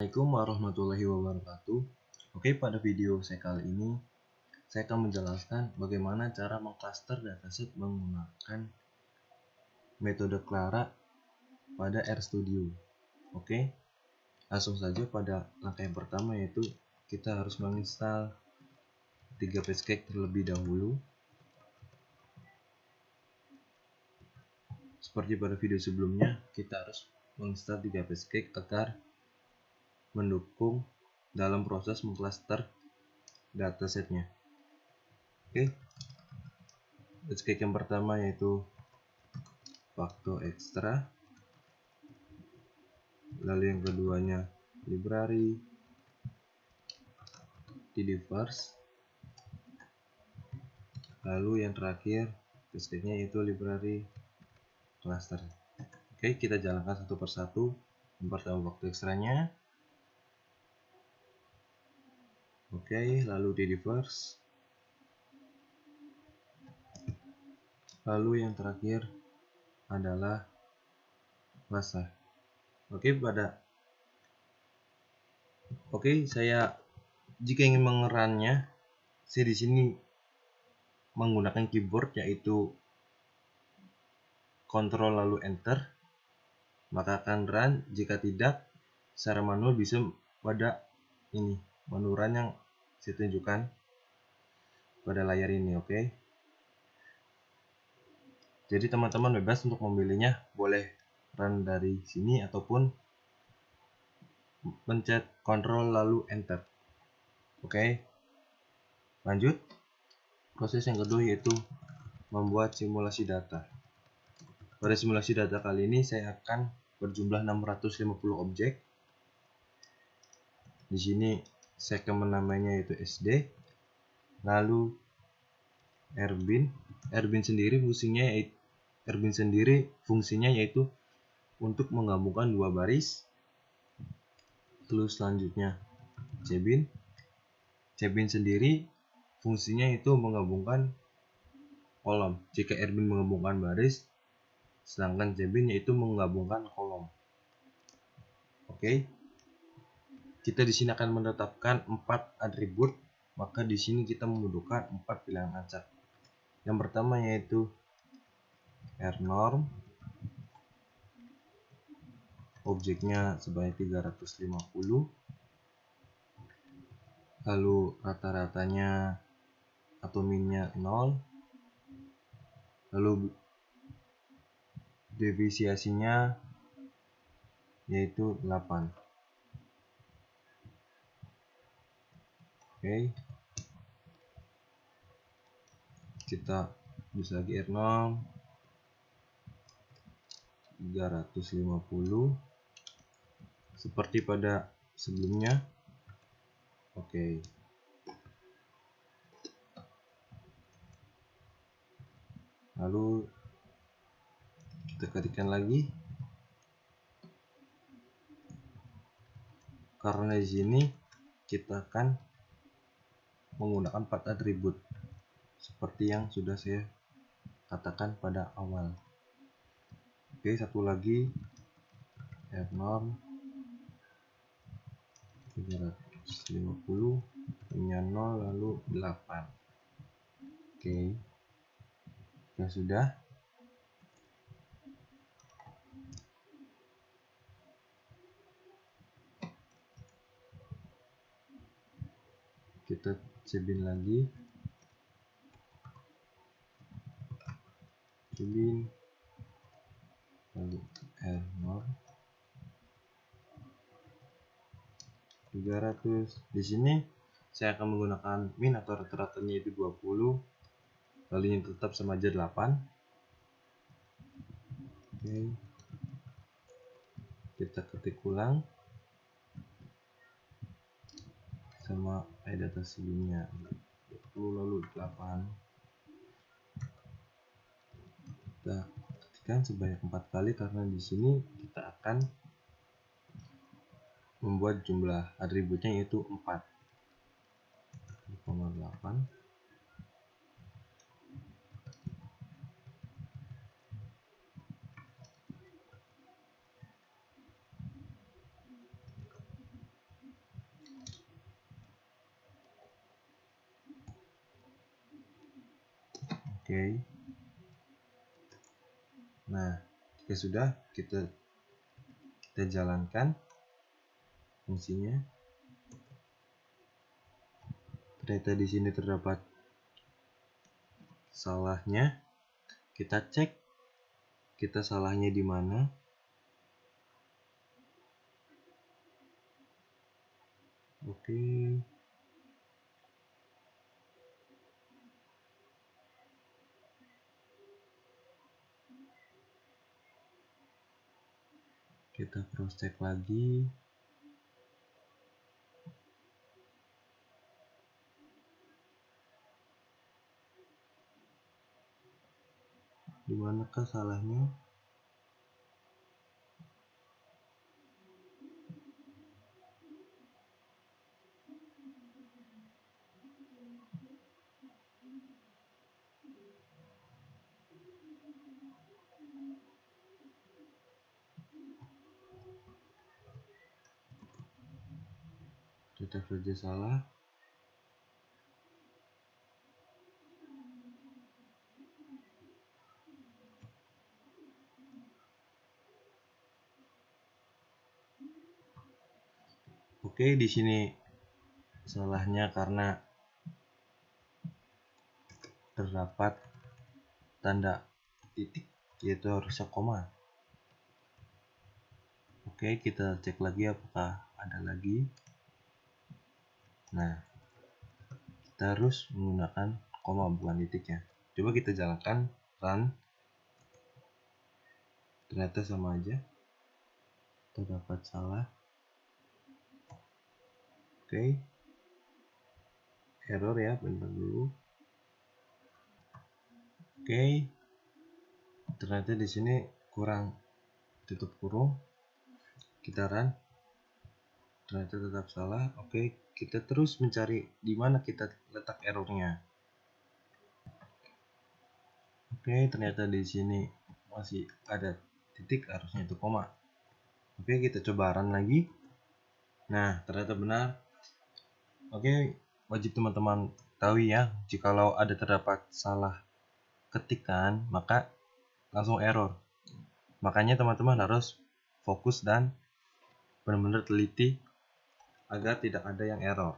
Assalamualaikum warahmatullahi wabarakatuh. Oke, pada video saya kali ini saya akan menjelaskan bagaimana cara mengcluster dataset menggunakan metode Clara pada RStudio. Oke, langsung saja pada langkah yang pertama, yaitu kita harus menginstal 3PSCAG terlebih dahulu. Seperti pada video sebelumnya, kita harus menginstal 3PSCAG agar mendukung dalam proses mengcluster datasetnya. Oke, PSCAG yang pertama yaitu Facto Extra, lalu yang keduanya library, Tidyverse, lalu yang terakhir PSCAG-nya yaitu library cluster. Oke, kita jalankan satu persatu. Yang pertama Facto Extra-nya. Oke, lalu Tidyverse, lalu yang terakhir adalah cluster. Saya jika ingin mengerunnya, saya di sini menggunakan keyboard yaitu Ctrl lalu Enter, maka akan run. Jika tidak, secara manual bisa pada ini menu run yang saya tunjukkan pada layar ini. Oke, jadi teman-teman bebas untuk memilihnya, boleh run dari sini ataupun pencet Ctrl lalu Enter. Oke, lanjut. Proses yang kedua yaitu membuat simulasi data. Pada simulasi data kali ini saya akan berjumlah 650 objek. Di sini saya akan menamainya yaitu SD. Lalu Erbin sendiri fungsinya yaitu untuk menggabungkan dua baris. Lalu selanjutnya Cebin sendiri fungsinya itu menggabungkan kolom. Jika Erbin menggabungkan baris, sedangkan Cebin yaitu menggabungkan kolom. Oke, kita di sini akan menetapkan 4 atribut, maka di sini kita membutuhkan 4 pilihan acak. Yang pertama yaitu rnorm, objeknya sebanyak 350, lalu rata-ratanya atau minnya 0, lalu devisiasinya yaitu 8. Oke, kita bisa lagi rnorm 350 seperti pada sebelumnya. Oke, lalu kita ketikkan lagi, karena di sini kita akan menggunakan 4 atribut seperti yang sudah saya katakan pada awal. Oke, satu lagi rnorm 350 punya 0 lalu 8. Oke, ya sudah. Kita cebin lagi, lalu rnorm 300. Di sini saya akan menggunakan min atau rata-ratanya itu 20, lalu yang tetap sama aja 8. Oke, kita ketik ulang sama kayak data sebelumnya, 20 lalu 8. Kita ketikkan sebanyak 4 kali karena di sini kita akan membuat jumlah atributnya yaitu 4. 8. Oke. Nah, jika sudah kita jalankan fungsinya. Ternyata di sini terdapat salahnya. Kita cek kita salahnya di mana. Oke. Kita cross check lagi. Di manakah salahnya? Tetap saja salah. Oke, di sini salahnya karena terdapat tanda titik, yaitu harusnya koma. Oke, kita cek lagi apakah ada lagi. Nah, kita harus menggunakan koma bukan titiknya. Coba kita jalankan run. Ternyata sama aja, terdapat salah. Oke, error ya, bentar dulu. Oke, ternyata di sini kurang tutup kurung. Kita run, ternyata tetap salah. Oke, kita terus mencari di mana kita letak errornya. Oke, ternyata di sini masih ada titik, harusnya itu koma. Oke, kita coba run lagi. Nah, ternyata benar. Oke, wajib teman-teman tahu ya, jikalau ada terdapat salah ketikan, maka langsung error. Makanya teman-teman harus fokus dan benar-benar teliti agar tidak ada yang error.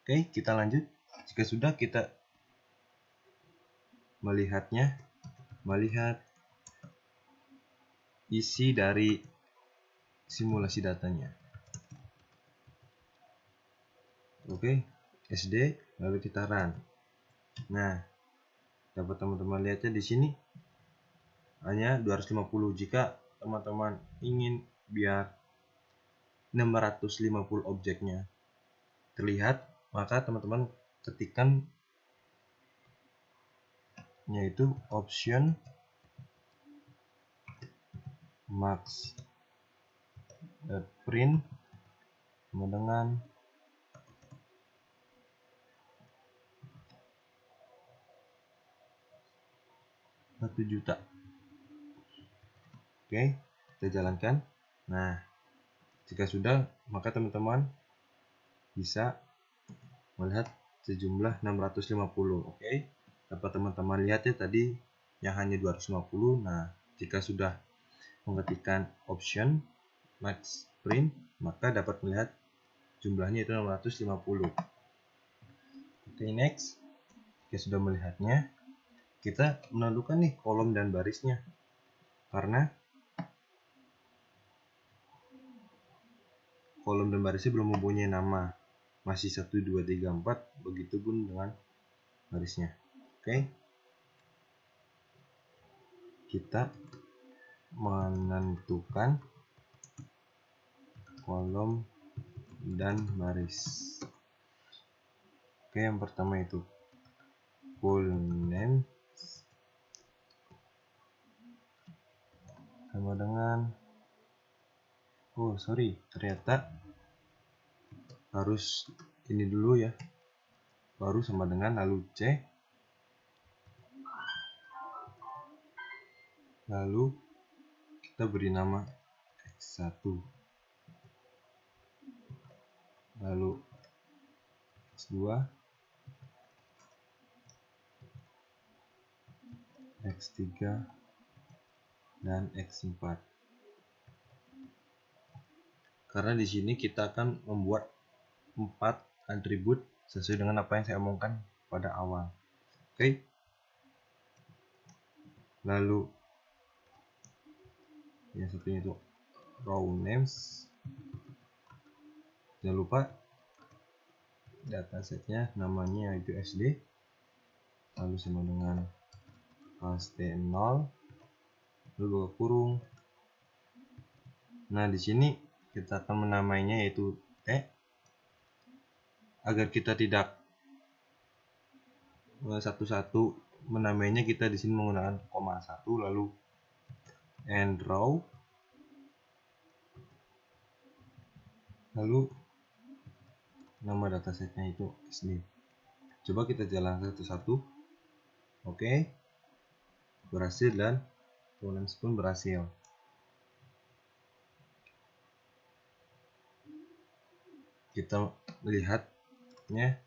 Oke, kita lanjut. Jika sudah, kita melihat isi dari simulasi datanya. Oke, SD, lalu kita run. Nah, dapat teman-teman lihatnya di sini hanya 250. Jika teman-teman ingin biar 650 objeknya terlihat, maka teman-teman ketikkan yaitu option max print sama dengan 1 juta. Oke, kita jalankan. Nah, jika sudah, maka teman-teman bisa melihat sejumlah 650. Oke, dapat teman-teman lihat ya tadi yang hanya 250. Nah, jika sudah mengetikkan option max print, maka dapat melihat jumlahnya itu 650. Oke, next. Jika sudah melihatnya, kita menentukan nih kolom dan barisnya. Karena kolom dan barisnya belum mempunyai nama. Masih 1, 2, 3, 4. Begitupun dengan barisnya. Oke. Kita menentukan kolom dan baris. Oke, yang pertama itu full name sama dengan ternyata harus ini dulu ya, baru sama dengan, lalu C, lalu kita beri nama X1, lalu X2, X3 dan X4. Karena di sini kita akan membuat 4 atribut sesuai dengan apa yang saya omongkan pada awal. Oke. Lalu yang satunya itu row names. Jangan lupa datasetnya namanya yaitu SD, lalu sama dengan HT0, lalu buka kurung. Nah, di sini kita akan menamainya yaitu T, agar kita tidak satu-satu menamainya. Kita di sini menggunakan koma 1, lalu end row, lalu nama datasetnya itu SD. Coba kita jalan satu-satu. Oke, berhasil dan names pun berhasil. Kita melihatnya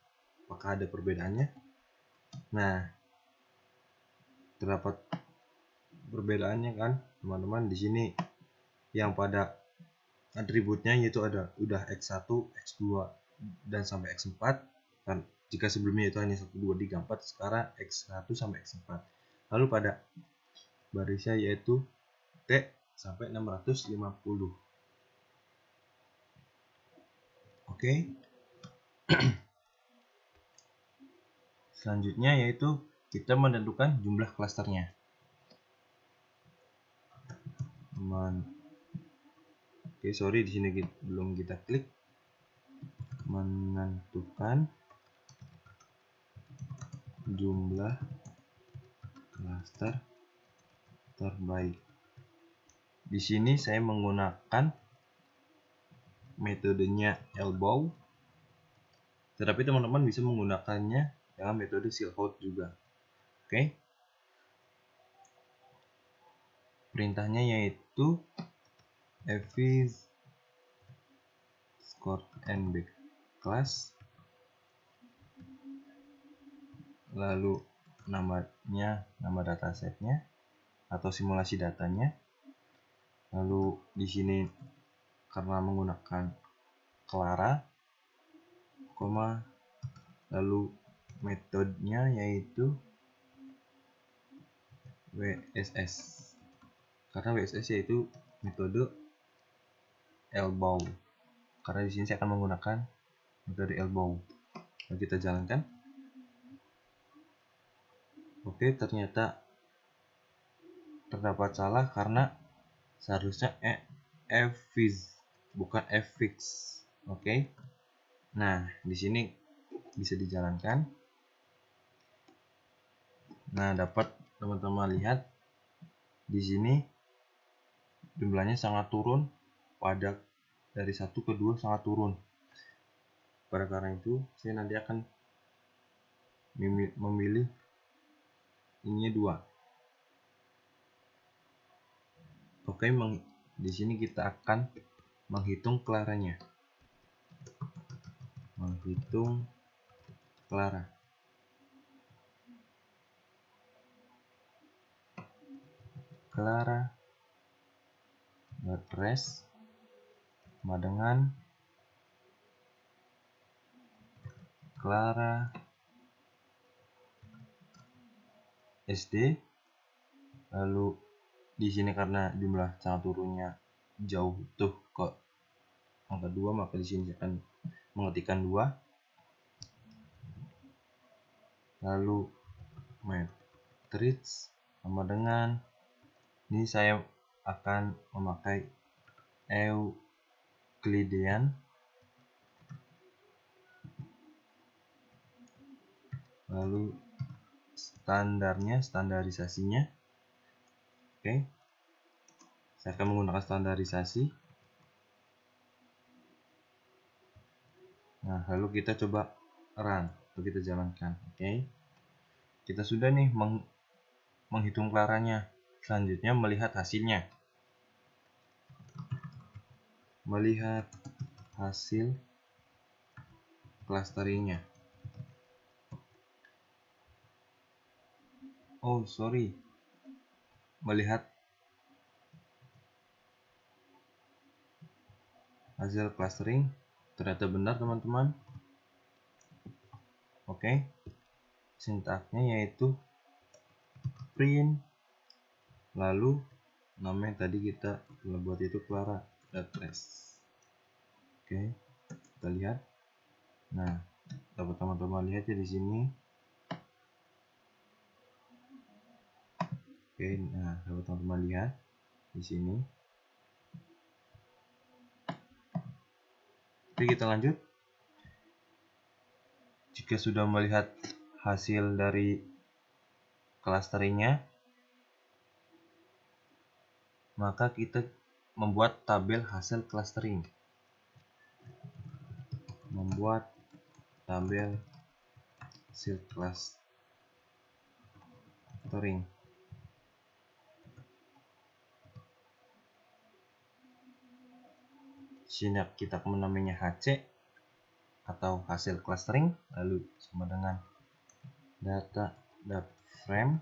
apakah ada perbedaannya. Nah, terdapat perbedaannya kan teman-teman. Di sini yang pada atributnya yaitu ada udah X1, X2 dan sampai X4 kan. Jika sebelumnya itu hanya 1, 2, 3, 4, sekarang X1 sampai X4. Lalu pada barisnya yaitu T sampai 650. Oke. Selanjutnya yaitu kita menentukan jumlah klasternya. Oke, sorry di sini belum kita klik. Menentukan jumlah klaster terbaik. Di sini saya menggunakan metodenya elbow, tetapi teman-teman bisa menggunakannya dengan metode silhouette juga. Oke. Perintahnya yaitu effice score and back class, lalu namanya, nama datasetnya atau simulasi datanya. Lalu di sini karena menggunakan Clara, koma, lalu metodenya yaitu WSS. Karena WSS yaitu metode elbow. Karena di sini saya akan menggunakan metode elbow. Lalu kita jalankan. Oke, ternyata terdapat salah karena seharusnya effice bukan effix. Oke. Nah, di sini bisa dijalankan. Nah, dapat teman-teman lihat di sini jumlahnya sangat turun, pada dari 1 ke 2 sangat turun. Pada karena itu saya nanti akan memilih ini 2. Oke, di sini kita akan menghitung Claranya. Menghitung Clara. Clara res sama dengan Clara SD. Lalu di sini karena jumlah sangat turunnya jauh tuh ke angka 2, maka di sini akan mengetikkan 2. Lalu matrix sama dengan, ini saya akan memakai Euclidean. Lalu standarisasinya. Oke. Saya akan menggunakan standarisasi. Nah, lalu kita coba run, lalu kita jalankan. Oke. Kita sudah nih menghitung Claranya. Selanjutnya melihat hasilnya. Melihat hasil clusteringnya. Oh, sorry. melihat hasil clustering. Ternyata benar teman-teman. Oke, sintaknya yaitu print, lalu nama yang tadi kita buat itu Clara.res. Oke, kita lihat. Nah, dapat teman-teman lihat ya di sini. Oke, nah dapat teman-teman lihat di sini. Oke, kita lanjut. Jika sudah melihat hasil dari clusteringnya, maka kita membuat tabel hasil clustering. Membuat tabel hasil clustering. Sini kita menamainya HC atau hasil clustering, lalu sama dengan data.frame,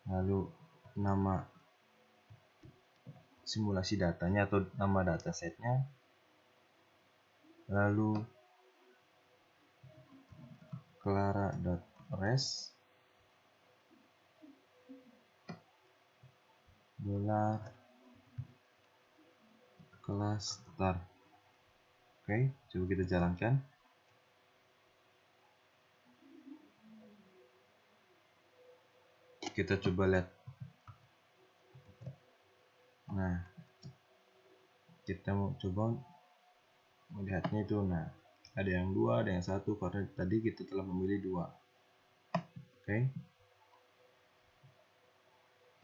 lalu nama simulasi datanya atau nama datasetnya, lalu Clara.res $cluster. Oke, coba kita jalankan. Kita coba lihat. Nah, kita mau coba melihatnya itu. Nah, ada yang 2, ada yang 1, karena tadi kita telah memilih 2. Oke,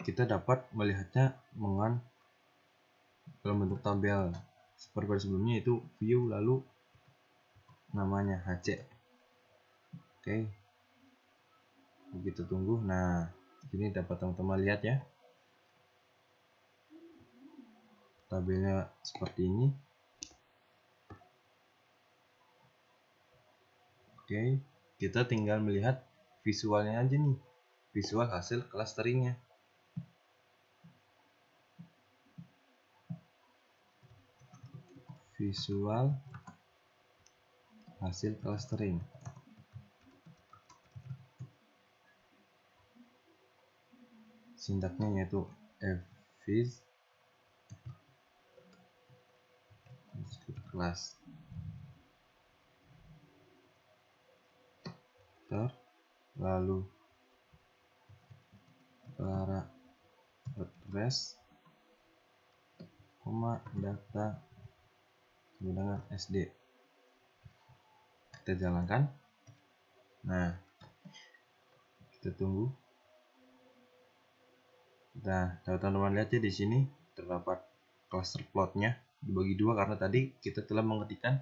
kita dapat melihatnya dalam bentuk tabel seperti pada sebelumnya, itu view lalu namanya HC. Oke, begitu tunggu. Nah, ini dapat teman-teman lihat ya, tabelnya seperti ini. Oke, kita tinggal melihat visualnya aja nih, visual hasil clusteringnya. Visual hasil clustering. Sintaknya yaitu fvis cluster, lalu Clara.res, data dengan SD. Kita jalankan. Nah, kita tunggu. Nah, teman-teman lihat ya, di sini terdapat cluster plotnya dibagi 2 karena tadi kita telah mengetikkan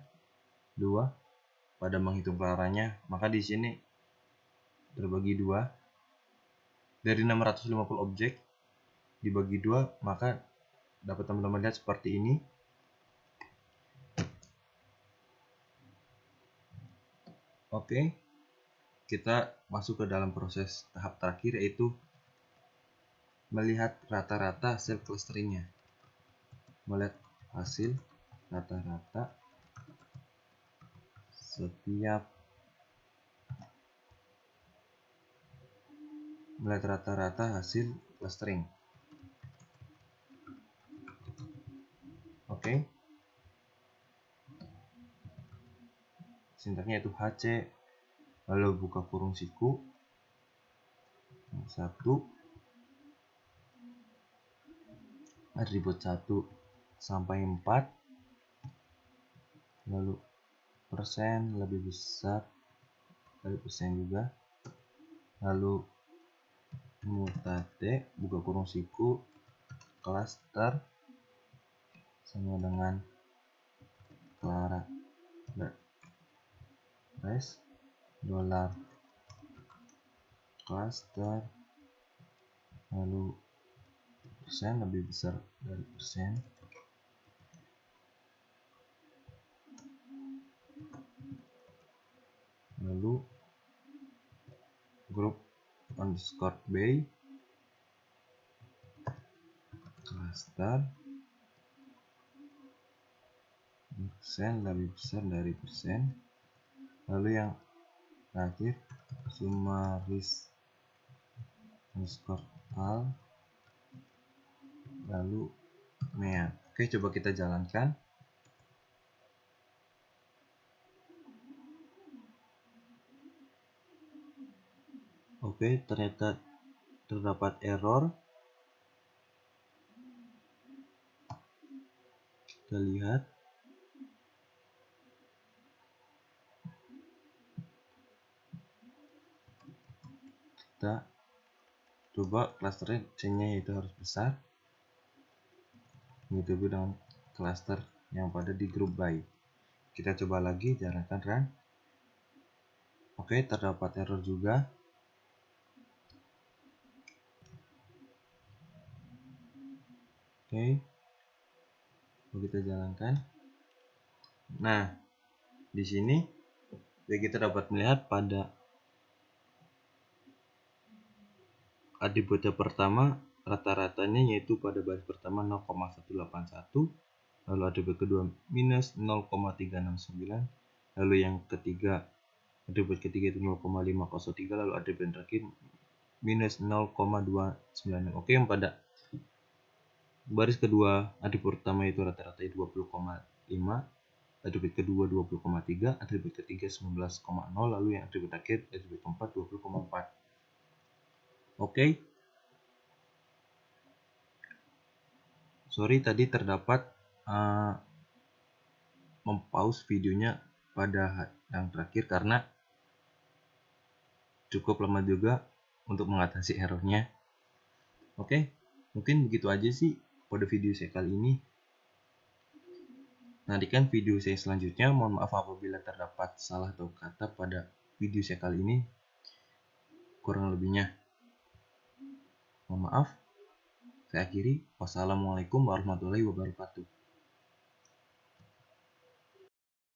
2 pada menghitung Claranya, maka di sini terbagi 2 dari 650 objek dibagi 2, maka dapat teman-teman lihat seperti ini. Oke, kita masuk ke dalam proses tahap terakhir, yaitu melihat rata-rata hasil clusteringnya. Melihat hasil rata-rata setiap hasil clustering. Oke, sintaknya itu HC, lalu buka kurung siku 1 atribut 1 sampai 4, lalu persen lebih besar dari persen juga, lalu mutate buka kurung siku cluster sama dengan Clara.res $cluster, lalu persen lebih besar dari persen, lalu group_by cluster persen lebih besar dari persen. Lalu yang terakhir summaris underscore al lalu mean. Oke, coba kita jalankan. Oke, ternyata terdapat error. Kita lihat. Kita coba clusternya C-nya yaitu harus besar. Begitu dengan cluster yang pada di grup by. Kita coba lagi, jalankan run. Oke, terdapat error juga. Oke, kita jalankan. Nah, di sini kita dapat melihat pada atributnya pertama rata-ratanya yaitu pada baris pertama 0,181, lalu atribut kedua minus 0,369, lalu yang ketiga atribut ketiga itu 0,503, lalu atribut yang terakhir minus 0,296. Oke, yang pada baris kedua atribut pertama itu rata-rata 20,5, atribut kedua 20,3, atribut ketiga 19,0, lalu yang atribut akhir atribut keempat 20,4. Oke. Sorry tadi terdapat mempause videonya pada yang terakhir karena cukup lama juga untuk mengatasi errornya. Oke, mungkin begitu aja sih pada video saya kali ini. Nantikan video saya selanjutnya. Mohon maaf apabila terdapat salah atau kata pada video saya kali ini. Kurang lebihnya mohon maaf. Saya akhiri. Wassalamualaikum warahmatullahi wabarakatuh.